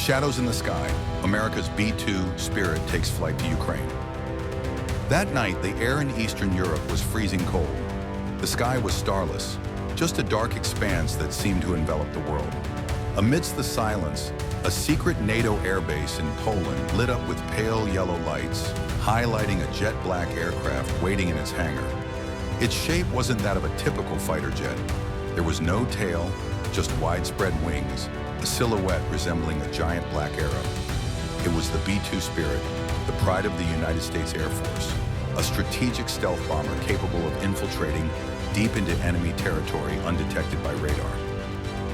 Shadows in the sky, America's B-2 Spirit takes flight to Ukraine. That night, the air in Eastern Europe was freezing cold. The sky was starless, just a dark expanse that seemed to envelop the world. Amidst the silence, a secret NATO airbase in Poland lit up with pale yellow lights, highlighting a jet-black aircraft waiting in its hangar. Its shape wasn't that of a typical fighter jet. There was no tail, just widespread wings, a silhouette resembling a giant black arrow. It was the B-2 Spirit, the pride of the United States Air Force, a strategic stealth bomber capable of infiltrating deep into enemy territory undetected by radar.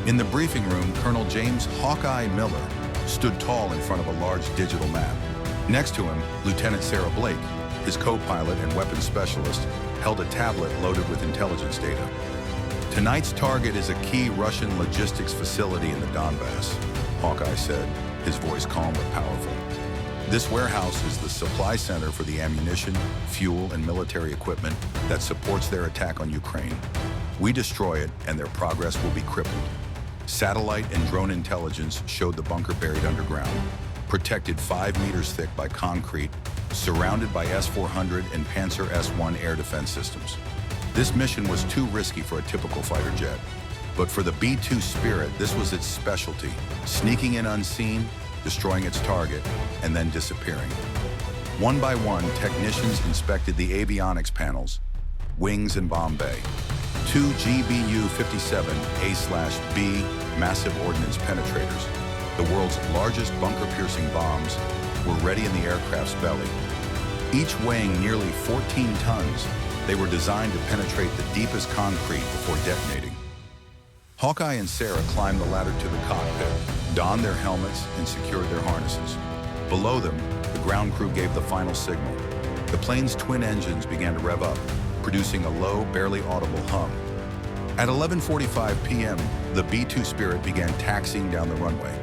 In the briefing room, Colonel James Hawkeye Miller stood tall in front of a large digital map. Next to him, Lieutenant Sarah Blake, his co-pilot and weapons specialist, held a tablet loaded with intelligence data. Tonight's target is a key Russian logistics facility in the Donbass, Hawkeye said, his voice calm but powerful. This warehouse is the supply center for the ammunition, fuel, and military equipment that supports their attack on Ukraine. We destroy it, and their progress will be crippled. Satellite and drone intelligence showed the bunker buried underground, protected 5 meters thick by concrete, surrounded by S-400 and Panzer S-1 air defense systems. This mission was too risky for a typical fighter jet. But for the B-2 Spirit, this was its specialty, sneaking in unseen, destroying its target, and then disappearing. One by one, technicians inspected the avionics panels, wings and bomb bay. 2 GBU-57A/B massive ordnance penetrators, the world's largest bunker-piercing bombs, were ready in the aircraft's belly. Each weighing nearly 14 tons, they were designed to penetrate the deepest concrete before detonating. Hawkeye and Sarah climbed the ladder to the cockpit, donned their helmets, and secured their harnesses. Below them, the ground crew gave the final signal. The plane's twin engines began to rev up, producing a low, barely audible hum. At 11:45 p.m., the B-2 Spirit began taxiing down the runway.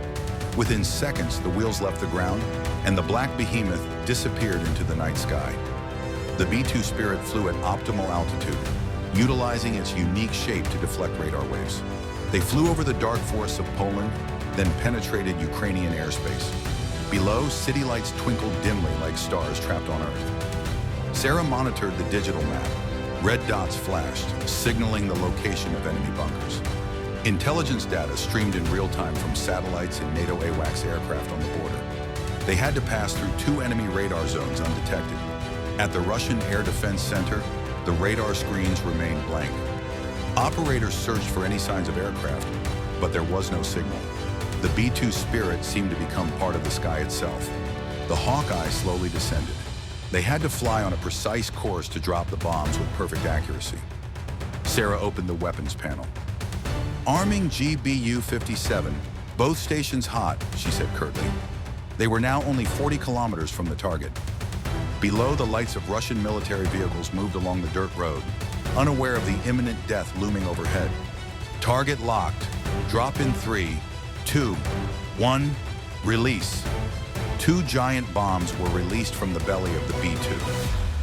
Within seconds, the wheels left the ground, and the black behemoth disappeared into the night sky. The B-2 Spirit flew at optimal altitude, utilizing its unique shape to deflect radar waves. They flew over the dark forests of Poland, then penetrated Ukrainian airspace. Below, city lights twinkled dimly like stars trapped on Earth. Sarah monitored the digital map. Red dots flashed, signaling the location of enemy bunkers. Intelligence data streamed in real time from satellites and NATO AWACS aircraft on the border. They had to pass through 2 enemy radar zones undetected. At the Russian Air Defense Center, the radar screens remained blank. Operators searched for any signs of aircraft, but there was no signal. The B-2 Spirit seemed to become part of the sky itself. The Hawkeye slowly descended. They had to fly on a precise course to drop the bombs with perfect accuracy. Sarah opened the weapons panel. Arming GBU-57, both stations hot, she said curtly. They were now only 40 kilometers from the target. Below, the lights of Russian military vehicles moved along the dirt road, unaware of the imminent death looming overhead. Target locked. Drop in 3, 2, 1, release. 2 giant bombs were released from the belly of the B-2.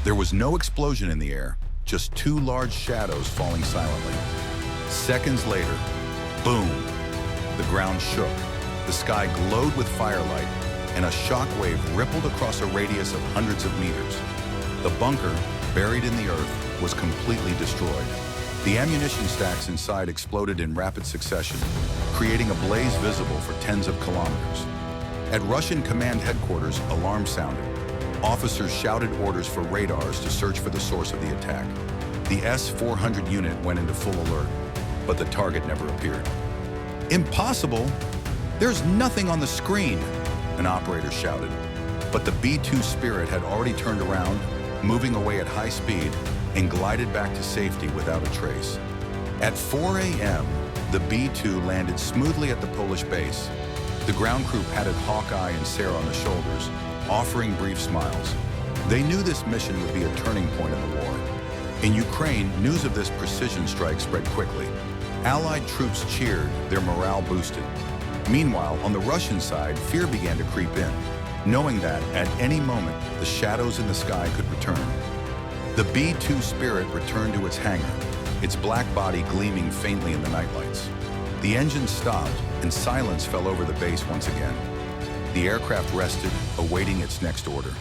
There was no explosion in the air, just 2 large shadows falling silently. Seconds later, boom, the ground shook. The sky glowed with firelight, and a shockwave rippled across a radius of hundreds of meters. The bunker, buried in the earth, was completely destroyed. The ammunition stacks inside exploded in rapid succession, creating a blaze visible for tens of kilometers. At Russian command headquarters, alarms sounded. Officers shouted orders for radars to search for the source of the attack. The S-400 unit went into full alert, but the target never appeared. Impossible! There's nothing on the screen, an operator shouted. But the B-2 Spirit had already turned around, moving away at high speed, and glided back to safety without a trace. At 4 a.m., the B-2 landed smoothly at the Polish base. The ground crew patted Hawkeye and Sarah on the shoulders, offering brief smiles. They knew this mission would be a turning point in the war. In Ukraine, news of this precision strike spread quickly. Allied troops cheered, their morale boosted. Meanwhile, on the Russian side, fear began to creep in, knowing that at any moment, the shadows in the sky could return. The B-2 Spirit returned to its hangar, its black body gleaming faintly in the nightlights. The engine stopped, and silence fell over the base once again. The aircraft rested, awaiting its next order.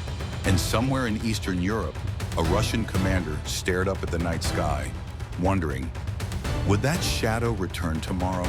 And somewhere in Eastern Europe, a Russian commander stared up at the night sky, wondering, would that shadow return tomorrow?